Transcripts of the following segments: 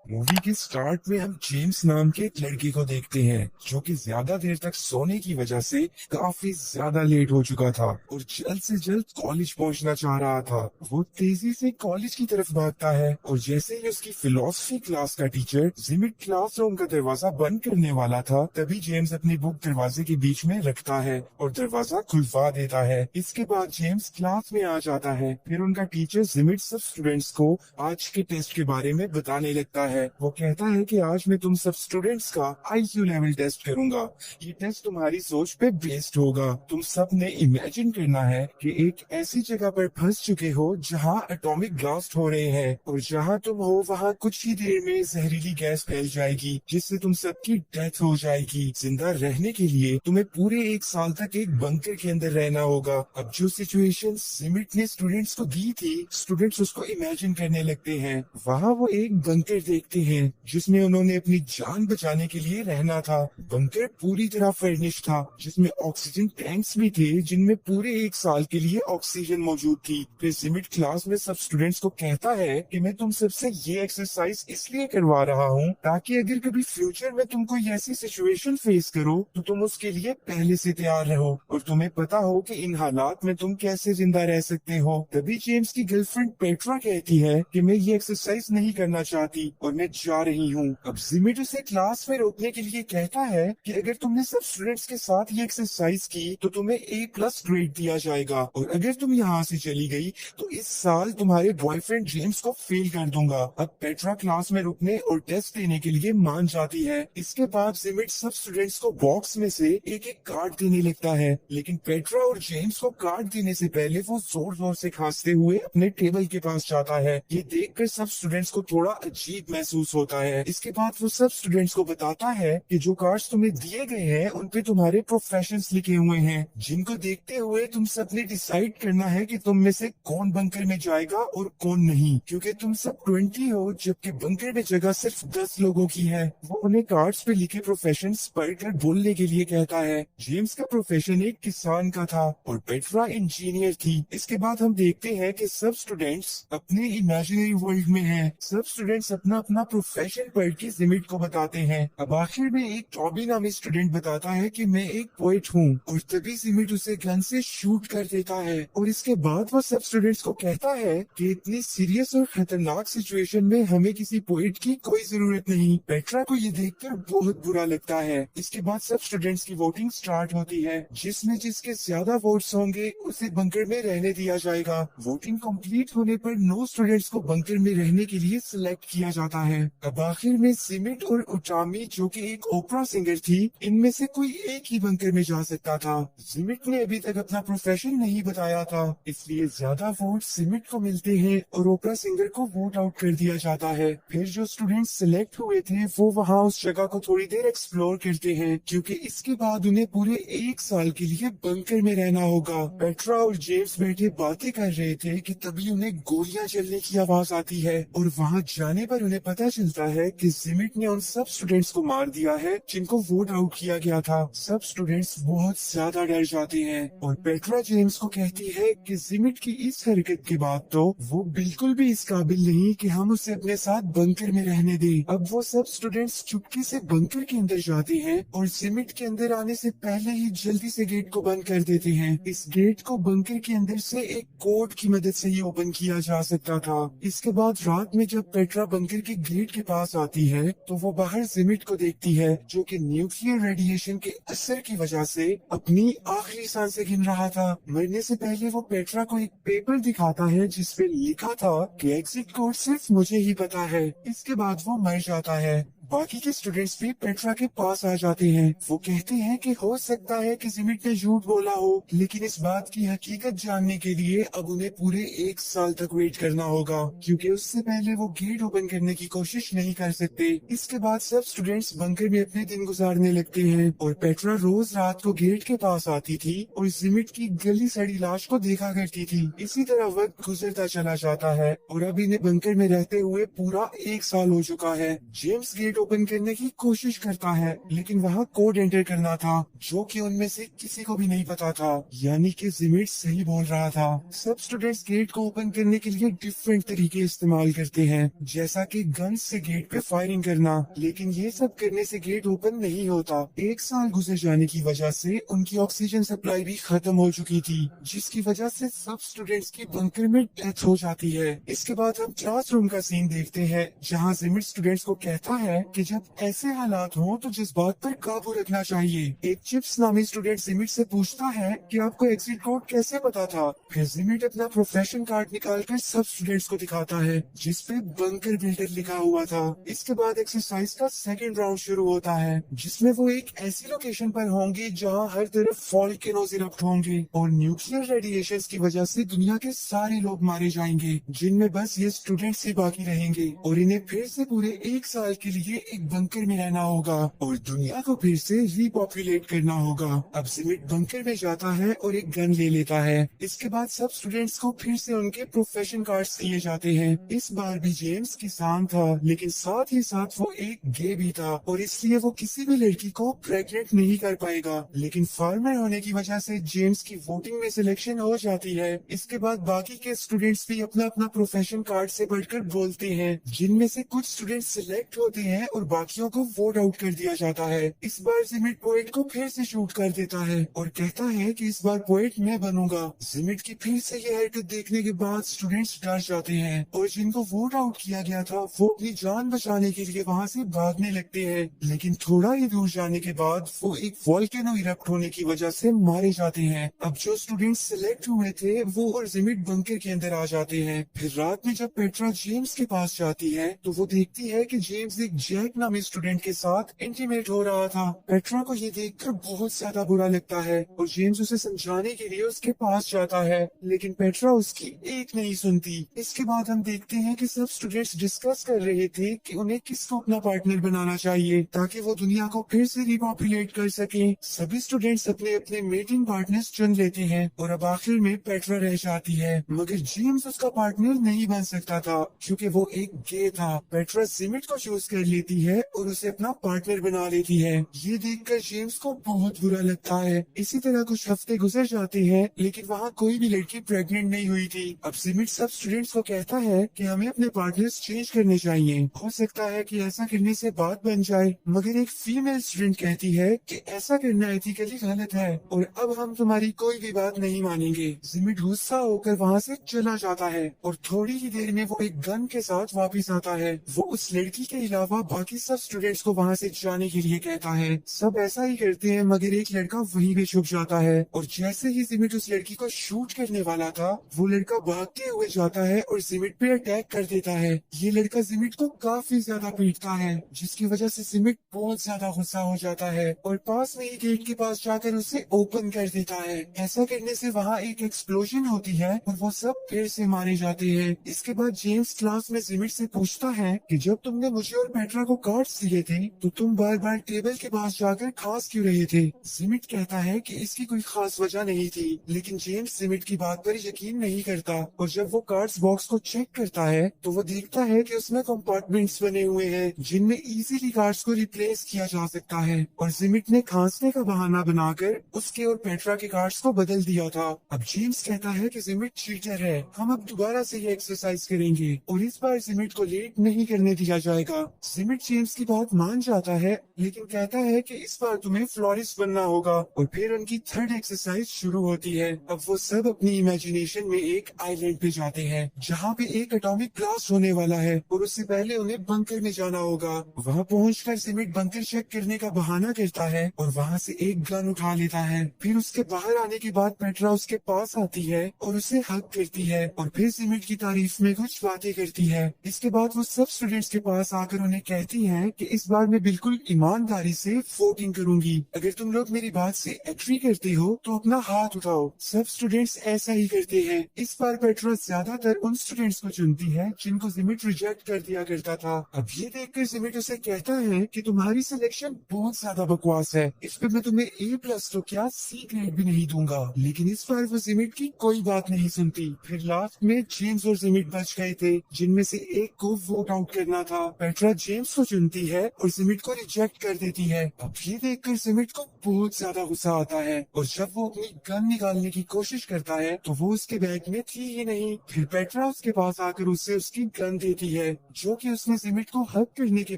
Movie के start में हम जेम्स नाम के एक लड़के को देखते हैं जो कि ज्यादा देर तक सोने की वजह से काफी ज्यादा लेट हो चुका था और जल्द से जल्द कॉलेज पहुंचना चाह रहा था। वो तेजी से कॉलेज की तरफ भागता है और जैसे ही उसकी फिलोसफी क्लास का टीचर जिमिट क्लासरूम का दरवाजा बंद करने वाला था, तभी जेम्स अपनी बुक दरवाजे के बीच में रखता है और दरवाजा खुलवा देता है। इसके बाद जेम्स क्लास में आ जाता है। फिर उनका टीचर जिमिट सब स्टूडेंट्स को आज के टेस्ट के बारे में बताने लगता है। वो कहता है कि आज मैं तुम सब स्टूडेंट्स का आईक्यू लेवल टेस्ट करूंगा। ये टेस्ट तुम्हारी सोच पे बेस्ड होगा। तुम सब ने इमेजिन करना है कि एक ऐसी जगह पर फंस चुके हो जहां एटॉमिक ब्लास्ट हो रहे हैं और जहां तुम हो वहां कुछ ही देर में जहरीली गैस फैल जाएगी जिससे तुम सबकी डेथ हो जाएगी। जिंदा रहने के लिए तुम्हें पूरे 1 साल तक एक बंकर के अंदर रहना होगा। अब जो सिचुएशन सिमिट ने स्टूडेंट्स को दी थी, स्टूडेंट्स उसको इमेजिन करने लगते हैं। वहाँ वो एक बंकर देखते हैं जिसमें उन्होंने अपनी जान बचाने के लिए रहना था। बंकर पूरी तरह फर्निश था जिसमें ऑक्सीजन टैंक्स भी थे जिनमें पूरे 1 साल के लिए ऑक्सीजन मौजूद थी। फिर सिमिट क्लास में सब स्टूडेंट्स को कहता है कि मैं तुम सबसे ये एक्सरसाइज इसलिए करवा रहा हूँ ताकि अगर कभी फ्यूचर में तुम कोई ऐसी सिचुएशन फेस करो तो तुम उसके लिए पहले से तैयार रहो और तुम्हें पता हो कि इन हालात में तुम कैसे जिंदा रह सकते हो। तभी जेम्स की गर्लफ्रेंड पेट्रा कहती है कि मैं ये एक्सरसाइज नहीं करना चाहती और मैं जा रही हूँ। अब जिमिट उसे क्लास में रोकने के लिए कहता है कि अगर तुमने सब स्टूडेंट्स के साथ ये एक्सरसाइज की तो तुम्हें A+ ग्रेड दिया जाएगा और अगर तुम यहाँ से चली गई तो इस साल तुम्हारे बॉयफ्रेंड जेम्स को फेल कर दूंगा। अब पेट्रा क्लास में रुकने और टेस्ट देने के लिए मान जाती है। इसके बाद जिमिट सब स्टूडेंट्स को बॉक्स में से एक एक कार्ड देने लगता है, लेकिन पेट्रा और जेम्स को कार्ड देने से पहले वो जोर जोर से खांसते हुए अपने टेबल के पास जाता है। ये देखकर सब स्टूडेंट्स को थोड़ा अजीब महसूस होता है। इसके बाद वो सब स्टूडेंट्स को बताता है कि जो कार्ड्स तुम्हें दिए गए हैं उन पे तुम्हारे प्रोफेशंस लिखे हुए हैं, जिनको देखते हुए तुम सब ने डिसाइड करना है कि तुम में से कौन बंकर में जाएगा और कौन नहीं, क्योंकि तुम सब 20 हो जबकि बंकर में जगह सिर्फ 10 लोगों की है। वो उन्हें कार्ड्स पे लिखे प्रोफेशंस पढ़कर बोलने के लिए कहता है। जेम्स का प्रोफेशन एक किसान का था और पेट्रा इंजीनियर थी। इसके बाद हम देखते हैं कि सब स्टूडेंट्स अपने इमेजिनरी वर्ल्ड में हैं। सब स्टूडेंट्स अपना अपना प्रोफेशन पढ़ के जिमिट को बताते हैं। अब आखिर में एक टॉबी नामी स्टूडेंट बताता है कि मैं एक पोएट हूँ और तभी जिमिट उसे गन से शूट कर देता है। और इसके बाद वो सब स्टूडेंट्स को कहता है कि इतनी सीरियस और खतरनाक सिचुएशन में हमें किसी पोएट की कोई जरूरत नहीं। पेट्रा को ये देखकर बहुत बुरा लगता है। इसके बाद सब स्टूडेंट्स की वोटिंग स्टार्ट होती है जिसमें जिसके ज्यादा वोट्स होंगे उसे बंकर में रहने दिया जाएगा। वोटिंग कंप्लीट होने पर 9 स्टूडेंट्स को बंकर में रहने के लिए सिलेक्ट किया जाता है। अब आखिर में सिमिट और उटामी जो कि एक ओपरा सिंगर थी, इनमें से कोई एक ही बंकर में जा सकता था। सिमिट ने अभी तक अपना प्रोफेशन नहीं बताया था, इसलिए ज्यादा वोट सिमिट को मिलते हैं और ओपरा सिंगर को वोट आउट कर दिया जाता है। फिर जो स्टूडेंट्स सिलेक्ट हुए थे वो वहाँ उस जगह को थोड़ी देर एक्सप्लोर करते हैं क्योंकि इसके बाद उन्हें पूरे 1 साल के लिए बंकर में रहना होगा। पेट्रा और जेम्स बैठे बातें कर रहे थे कि तभी उन्हें गोलियां चलने की आवाज आती है और वहां जाने पर उन्हें पता चलता है कि जिमिट ने उन सब स्टूडेंट्स को मार दिया है जिनको वोट आउट किया गया था। सब स्टूडेंट्स बहुत ज्यादा डर जाते हैं और पेट्रा जेम्स को कहती है कि जिमिट की इस हरकत के बाद तो वो बिल्कुल भी इस काबिल नहीं कि हम उसे अपने साथ बंकर में रहने दें। अब वो सब स्टूडेंट्स चुपके से बंकर के अंदर जाते हैं और जिमिट के अंदर आने से पहले ही जल्दी से गेट को बंद कर देते हैं। इस गेट को बंकर के अंदर से एक कोड की मदद से ही ओपन किया जा सकता था। इसके बाद रात में जब पेट्रा बंकर के गेट के पास आती है तो वो बाहर जिमिट को देखती है जो कि न्यूक्लियर रेडिएशन के असर की वजह से अपनी आखिरी सांसें गिन रहा था। मरने से पहले वो पेट्रा को एक पेपर दिखाता है जिसपे लिखा था कि एग्जिट कोड सिर्फ मुझे ही पता है। इसके बाद वो मर जाता है। बाकी के स्टूडेंट्स भी पेट्रा के पास आ जाते हैं। वो कहते हैं कि हो सकता है कि जिमिट ने झूठ बोला हो, लेकिन इस बात की हकीकत जानने के लिए अब उन्हें पूरे 1 साल तक वेट करना होगा क्योंकि उससे पहले वो गेट ओपन करने की कोशिश नहीं कर सकते। इसके बाद सब स्टूडेंट्स बंकर में अपने दिन गुजारने लगते हैं और पेट्रा रोज रात को गेट के पास आती थी और जिमिट की गली सड़ी लाश को देखा करती थी। इसी तरह वक्त गुजरता चला जाता है और अब इन्हें बंकर में रहते हुए पूरा 1 साल हो चुका है। जेम्स गेट ओपन करने की कोशिश करता है, लेकिन वहाँ कोड एंटर करना था जो कि उनमें से किसी को भी नहीं पता था। यानी कि जिमिट सही बोल रहा था। सब स्टूडेंट्स गेट को ओपन करने के लिए डिफरेंट तरीके इस्तेमाल करते हैं, जैसा कि गन से गेट पे फायरिंग करना, लेकिन ये सब करने से गेट ओपन नहीं होता। एक साल गुजर जाने की वजह से उनकी ऑक्सीजन सप्लाई भी खत्म हो चुकी थी, जिसकी वजह से सब स्टूडेंट्स की बंकर में डेथ हो जाती है। इसके बाद हम क्लासरूम का सीन देखते हैं, जहाँ जिमिट स्टूडेंट्स को कहता है कि जब ऐसे हालात हो तो जज्बात पर काबू रखना चाहिए। एक चिप्स नामी स्टूडेंट जिमिट से पूछता है कि आपको एग्जिट कोड कैसे पता था। फिर जिमिट अपना प्रोफेशन कार्ड निकालकर सब स्टूडेंट्स को दिखाता है, जिसपे बंकर बिल्डर लिखा हुआ था। इसके बाद एक्सरसाइज का सेकंड राउंड शुरू होता है, जिसमें वो एक ऐसी लोकेशन पर होंगे जहां हर तरफ वोल्केनोज इरप्ट होंगे और न्यूक्लियर रेडिएशन की वजह से दुनिया के सारे लोग मारे जाएंगे, जिनमें बस ये स्टूडेंट्स ही बाकी रहेंगे और इन्हें फिर से पूरे एक साल के लिए एक बंकर में रहना होगा और दुनिया को फिर से रिपॉपुलेट करना होगा। अब जिमिट बंकर में जाता है और एक गन ले लेता है। इसके बाद सब स्टूडेंट्स को फिर से उनके प्रोफेशन कार्ड्स दिए जाते हैं। इस बार भी जेम्स किसान था, लेकिन साथ ही साथ वो एक गे भी था और इसलिए वो किसी भी लड़की को प्रेग्नेंट नहीं कर पाएगा। लेकिन फार्मर होने की वजह से जेम्स की वोटिंग में सिलेक्शन हो जाती है। इसके बाद बाकी के स्टूडेंट्स भी अपना अपना प्रोफेशन कार्ड से बढ़कर बोलते हैं, जिनमें से कुछ स्टूडेंट्स सिलेक्ट होते हैं और बाकियों को वोट आउट कर दिया जाता है। इस बार जिमिट पोएट को फिर से शूट कर देता है और कहता है कि इस बार पोएट मैं बनूंगा। जिमिट की फिर से ये हरकत देखने के बाद स्टूडेंट्स डर जाते हैं और जिनको वोट आउट किया गया था वो अपनी जान बचाने के लिए वहाँ से भागने लगते हैं। लेकिन थोड़ा ही दूर जाने के बाद वो एक वोल्केनो इरप्ट होने की वजह से मारे जाते हैं। अब जो स्टूडेंट्स सिलेक्ट हुए थे वो और जिमिट बंकर के अंदर आ जाते हैं। फिर रात में जब पेट्रा जेम्स के पास जाती है तो वो देखती है कि जेम्स एक जैक नामी स्टूडेंट के साथ इंटीमेट हो रहा था। पेट्रा को ये देखकर बहुत ज्यादा बुरा लगता है और जेम्स उसे समझाने के लिए उसके पास जाता है, लेकिन पेट्रा उसकी एक नहीं सुनती। इसके बाद हम देखते हैं कि सब स्टूडेंट्स डिस्कस कर रहे थे कि उन्हें किसको अपना पार्टनर बनाना चाहिए ताकि वो दुनिया को फिर से रिपॉपुलेट कर सके। सभी स्टूडेंट्स अपने अपने मेटिंग पार्टनर्स चुन लेते हैं और अब आखिर में पेट्रा रह जाती है, मगर जेम्स उसका पार्टनर नहीं बन सकता था क्योंकि वो एक गे था। पेट्रा जिमिट को चूज कर लेती है और उसे अपना पार्टनर बना लेती है। ये देखकर जेम्स को बहुत बुरा लगता है। इसी तरह कुछ हफ्ते गुजर जाते हैं, लेकिन वहाँ कोई भी लड़की प्रेग्नेंट नहीं हुई थी। अब जिमिट सब स्टूडेंट्स को कहता है कि हमें अपने पार्टनर्स चेंज करने चाहिए, हो सकता है कि ऐसा करने से बात बन जाए। मगर एक फीमेल स्टूडेंट कहती है कि ऐसा करना एथिकली गलत है और अब हम तुम्हारी कोई भी बात नहीं मानेंगे। जिमिट गुस्सा होकर वहाँ से चला जाता है और थोड़ी ही देर में वो एक गन के साथ वापस आता है। वो उस लड़की के अलावा बाकी सब स्टूडेंट्स को वहाँ से जाने के लिए कहता है। सब ऐसा ही करते हैं, मगर एक लड़का वहीं पे छुप जाता है और जैसे ही जिमिट उस लड़की को शूट करने वाला था, वो लड़का भागते हुए जाता है और जिमिट पे अटैक कर देता है। ये लड़का जिमिट को काफी ज्यादा पीटता है, जिसकी वजह से जिमिट बहुत ज्यादा गुस्सा हो जाता है और पास में ही गेट के पास जाकर उसे ओपन कर देता है। ऐसा करने से वहाँ एक एक्सप्लोजन होती है और वो सब फिर से मारे जाते हैं। इसके बाद जेम्स क्लास में जिमिट से पूछता है कि जब तुमने मुझे और पेट्रा को कार्ड्स दिए थे तो तुम बार बार टेबल के पास जाकर खास क्यों रहे थे। जिमिट कहता है कि इसकी कोई खास वजह नहीं थी, लेकिन जेम्स जिमिट की बात पर यकीन नहीं करता और जब वो कार्ड्स बॉक्स को चेक करता है तो वो देखता है कि उसमें कंपार्टमेंट्स बने हुए हैं जिनमें इजीली कार्ड्स को रिप्लेस किया जा सकता है और जिमिट ने खांसने का बहाना बनाकर उसके और पेट्रा के कार्ड्स को बदल दिया था। अब जेम्स कहता है कि जिमिट चीटर है, हम अब दोबारा से ये एक्सरसाइज करेंगे और इस बार जिमिट को लेट नहीं करने दिया जाएगा। जिमिट जेम्स की बात मान जाता है, लेकिन कहता है कि इस बार तुम्हें फ्लोरिस्ट बनना होगा और फिर उनकी थर्ड एक्सरसाइज शुरू होती है। अब वो सब अपनी इमेजिनेशन में एक आइलैंड पे जाते हैं जहाँ पे एक एटॉमिक ब्लास्ट होने वाला है और उससे पहले उन्हें बंकर में जाना होगा। वहाँ पहुंचकर जिमिट बंकर चेक करने का बहाना करता है और वहाँ से एक गन उठा लेता है। फिर उसके बाहर आने के बाद पेट्रा उसके पास आती है और उसे हक करती है और फिर जिमिट की तारीफ में कुछ बातें करती है। इसके बाद वो सब स्टूडेंट्स के पास आकर उन्हें कहती है कि इस बार मैं बिल्कुल ईमानदारी से वोटिंग करूंगी, अगर तुम लोग मेरी बात से एग्री करते हो तो अपना हाथ उठाओ। सब स्टूडेंट्स ऐसा ही करते हैं। इस बार पेट्रा ज्यादातर उन स्टूडेंट्स को चुनती है जिनको जिमिट रिजेक्ट कर दिया करता था। अब ये देखकर जिमिट उसे कहता है कि तुम्हारी सिलेक्शन बहुत ज्यादा बकवास है, इस पर मैं तुम्हें A+ तो क्या C ग्रेड भी नहीं दूंगा। लेकिन इस बार वो जिमिट की कोई बात नहीं सुनती। फिर लास्ट में जेम्स और जिमिट बच गए थे, जिनमें से एक को वोट आउट करना था। पेट्रा जेम्स जेम्स को चुनती है और सिमिट को रिजेक्ट कर देती है। अब ये देखकर सिमिट को बहुत ज्यादा गुस्सा आता है और जब वो अपनी गन निकालने की कोशिश करता है तो वो उसके बैग में थी ही नहीं। फिर पेट्रा उसके पास आकर उससे उसकी गन देती है जो कि उसने सिमिट को हक करने के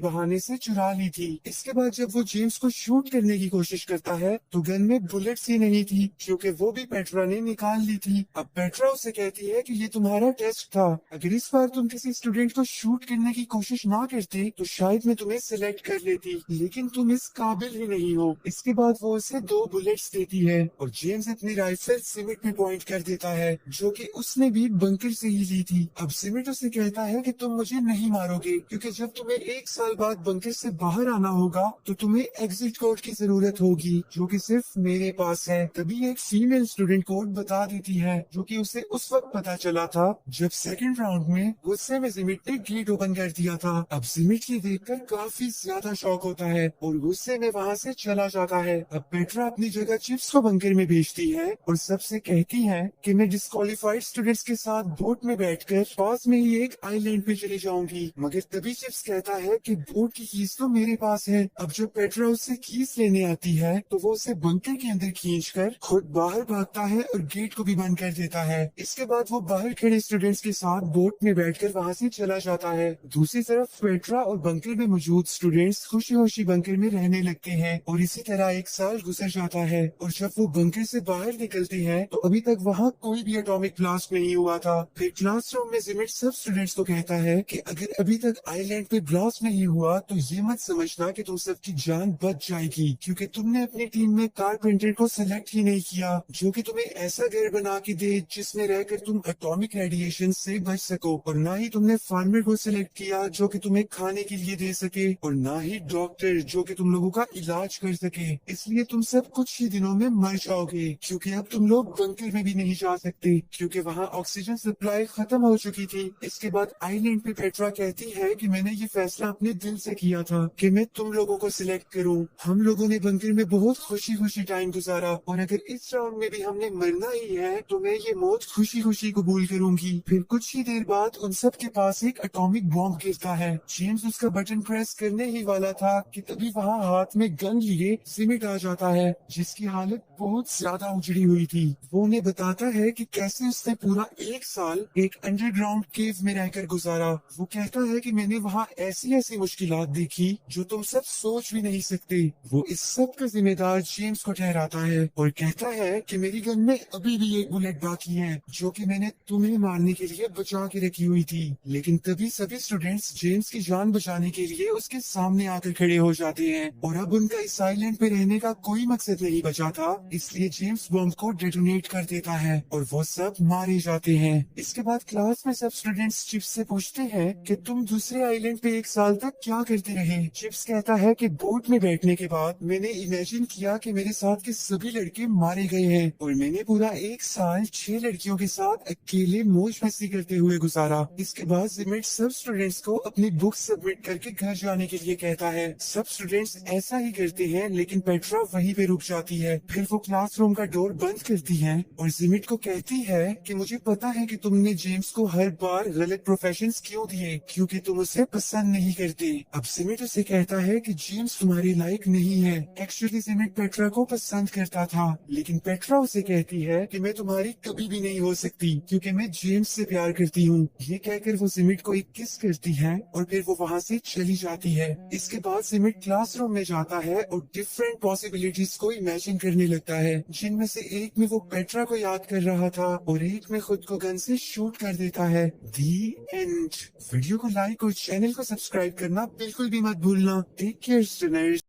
बहाने से चुरा ली थी। इसके बाद जब वो जेम्स को शूट करने की कोशिश करता है तो गन में बुलेट्स ही नहीं थी क्योंकि वो भी पेट्रा ने निकाल ली थी। अब पेट्रा उसे कहती है कि ये तुम्हारा टेस्ट था, अगर इस बार तुम किसी स्टूडेंट को शूट करने की कोशिश ना करते तो शायद मैं तुम्हें सिलेक्ट कर लेती, लेकिन तुम इस काबिल ही नहीं हो। इसके बाद वो उसे 2 बुलेट्स देती है और जेम्स अपनी राइफल सिमिट में पॉइंट कर देता है जो कि उसने भी बंकर से ही ली थी। अब सिमिट उसे कहता है कि तुम मुझे नहीं मारोगे क्योंकि जब तुम्हें 1 साल बाद बंकर से बाहर आना होगा तो तुम्हें एग्जिट कोड की जरूरत होगी जो कि सिर्फ मेरे पास है। तभी एक फीमेल स्टूडेंट कोड बता देती है जो कि उसे उस वक्त पता चला था जब सेकंड राउंड में गुस्से में सिमिट ने गेट ओपन कर दिया था। अब सिमिट ये देखकर काफी ज्यादा शॉक होता है और गुस्से में वहाँ से चला जाता है। अब पेट्रा अपनी जगह चिप्स को बंकर में भेजती है और सबसे कहती है कि मैं डिस्क्वालीफाइड स्टूडेंट्स के साथ बोट में बैठकर पास में ही एक आइलैंड पे चली जाऊंगी। मगर तभी चिप्स कहता है कि बोट की कीज तो मेरे पास है। अब जब पेट्रा उससे कीज लेने आती है तो वो उसे बंकर के अंदर खींचकर खुद बाहर भागता है और गेट को भी बंद कर देता है। इसके बाद वो बाहर खड़े स्टूडेंट्स के साथ बोट में बैठकर वहाँ से चला जाता है। दूसरी तरफ पेट्रा और बंकर में मौजूद स्टूडेंट्स खुशी खुशी बंकर में रहने लगते हैं और इसी तरह 1 साल गुजर जाता है और जब वो बंकर से बाहर निकलते हैं तो अभी तक वहाँ कोई भी एटॉमिक ब्लास्ट नहीं हुआ था। फिर क्लासरूम में सिमिट सब स्टूडेंट्स को कहता है कि अगर अभी तक आइलैंड पे ब्लास्ट नहीं हुआ तो ये मत समझना कि तुम सबकी जान बच जाएगी क्योंकि तुमने अपनी टीम में कारपेंटर को सिलेक्ट ही नहीं किया जो कि तुम्हें ऐसा घर बना के दे जिसमें रहकर तुम एटॉमिक रेडिएशन से बच सको, और ना ही तुमने फार्मर को सिलेक्ट किया जो कि तुम्हें खाने के लिए दे सके, और ना ही डॉक्टर जो कि तुम लोगों का इलाज कर सके। इसलिए तुम सब कुछ ही दिनों में मर जाओगे क्योंकि अब तुम लोग बंकर में भी नहीं जा सकते क्योंकि वहाँ ऑक्सीजन सप्लाई खत्म हो चुकी थी। इसके बाद आइलैंड पे पेट्रा कहती है कि मैंने ये फैसला अपने दिल से किया था कि मैं तुम लोगों को सिलेक्ट करूं। हम लोगों ने बंकर में बहुत खुशी खुशी टाइम गुजारा और अगर इस राउंड में भी हमने मरना ही है तो मैं ये मौत खुशी खुशी कबूल करूंगी। फिर कुछ ही देर बाद उन सब के पास एक एटॉमिक बॉम्ब गिरता है। जेम्स उसका बटन प्रेस करने ही वाला था कि तभी वहाँ हाथ में गन लिए सिमिट आ जाता है जिसकी हालत बहुत ज्यादा उजड़ी हुई थी। वो उन्हें बताता है कि कैसे उसने पूरा 1 साल एक अंडरग्राउंड केव में रहकर गुजारा। वो कहता है कि मैंने वहाँ ऐसी ऐसी मुश्किलात देखी जो तुम सब सोच भी नहीं सकते। वो इस सब का जिम्मेदार जेम्स को ठहराता है और कहता है कि मेरी गन में अभी भी एक बुलेट बाकी है जो कि मैंने तुम्हें मारने के लिए बचा के रखी हुई थी। लेकिन तभी सभी स्टूडेंट्स जेम्स की जान बचाने के लिए उसके सामने आकर खड़े हो जाते हैं और अब उनका इस आइलैंड पे रहने का कोई मकसद नहीं बचा था, इसलिए जेम्स बॉम्ब को डेटोनेट कर देता है और वो सब मारे जाते हैं। इसके बाद क्लास में सब स्टूडेंट्स चिप्स से पूछते हैं कि तुम दूसरे आइलैंड पे 1 साल तक क्या करते रहे। चिप्स कहता है कि बोट में बैठने के बाद मैंने इमेजिन किया कि मेरे साथ के सभी लड़के मारे गए हैं और मैंने पूरा 1 साल 6 लड़कियों के साथ अकेले मौज मस्ती करते हुए गुजारा। इसके बाद सिमिट सब स्टूडेंट्स को अपनी बुक सबमिट करके घर जाने के लिए कहता है। सब स्टूडेंट्स ऐसा ही करते हैं लेकिन पेट्रा वहीं पे रुक जाती है। फिर वो क्लासरूम का डोर बंद करती है और सिमिट को कहती है कि मुझे पता है कि तुमने जेम्स को हर बार गलत प्रोफेशंस क्यों दिए क्योंकि तुम उसे पसंद नहीं करते। अब सिमिट उसे कहता है कि जेम्स तुम्हारे लायक नहीं है। एक्चुअली सिमिट पेट्रा को पसंद करता था लेकिन पेट्रा उसे कहती है कि मैं तुम्हारी कभी भी नहीं हो सकती क्योंकि मैं जेम्स से प्यार करती हूँ। ये कहकर वो सिमिट को एक किस करती है और फिर वो वहाँ से चली जाती है। इसके बाद सिमिट क्लासरूम में जाता है और डिफरेंट पॉसिबिलिटीज को इमेजिन करने लगता है जिनमें से एक में वो पेट्रा को याद कर रहा था और एक में खुद को गन से शूट कर देता है। The end. वीडियो को लाइक और चैनल को सब्सक्राइब करना बिल्कुल भी मत भूलना। Take care students.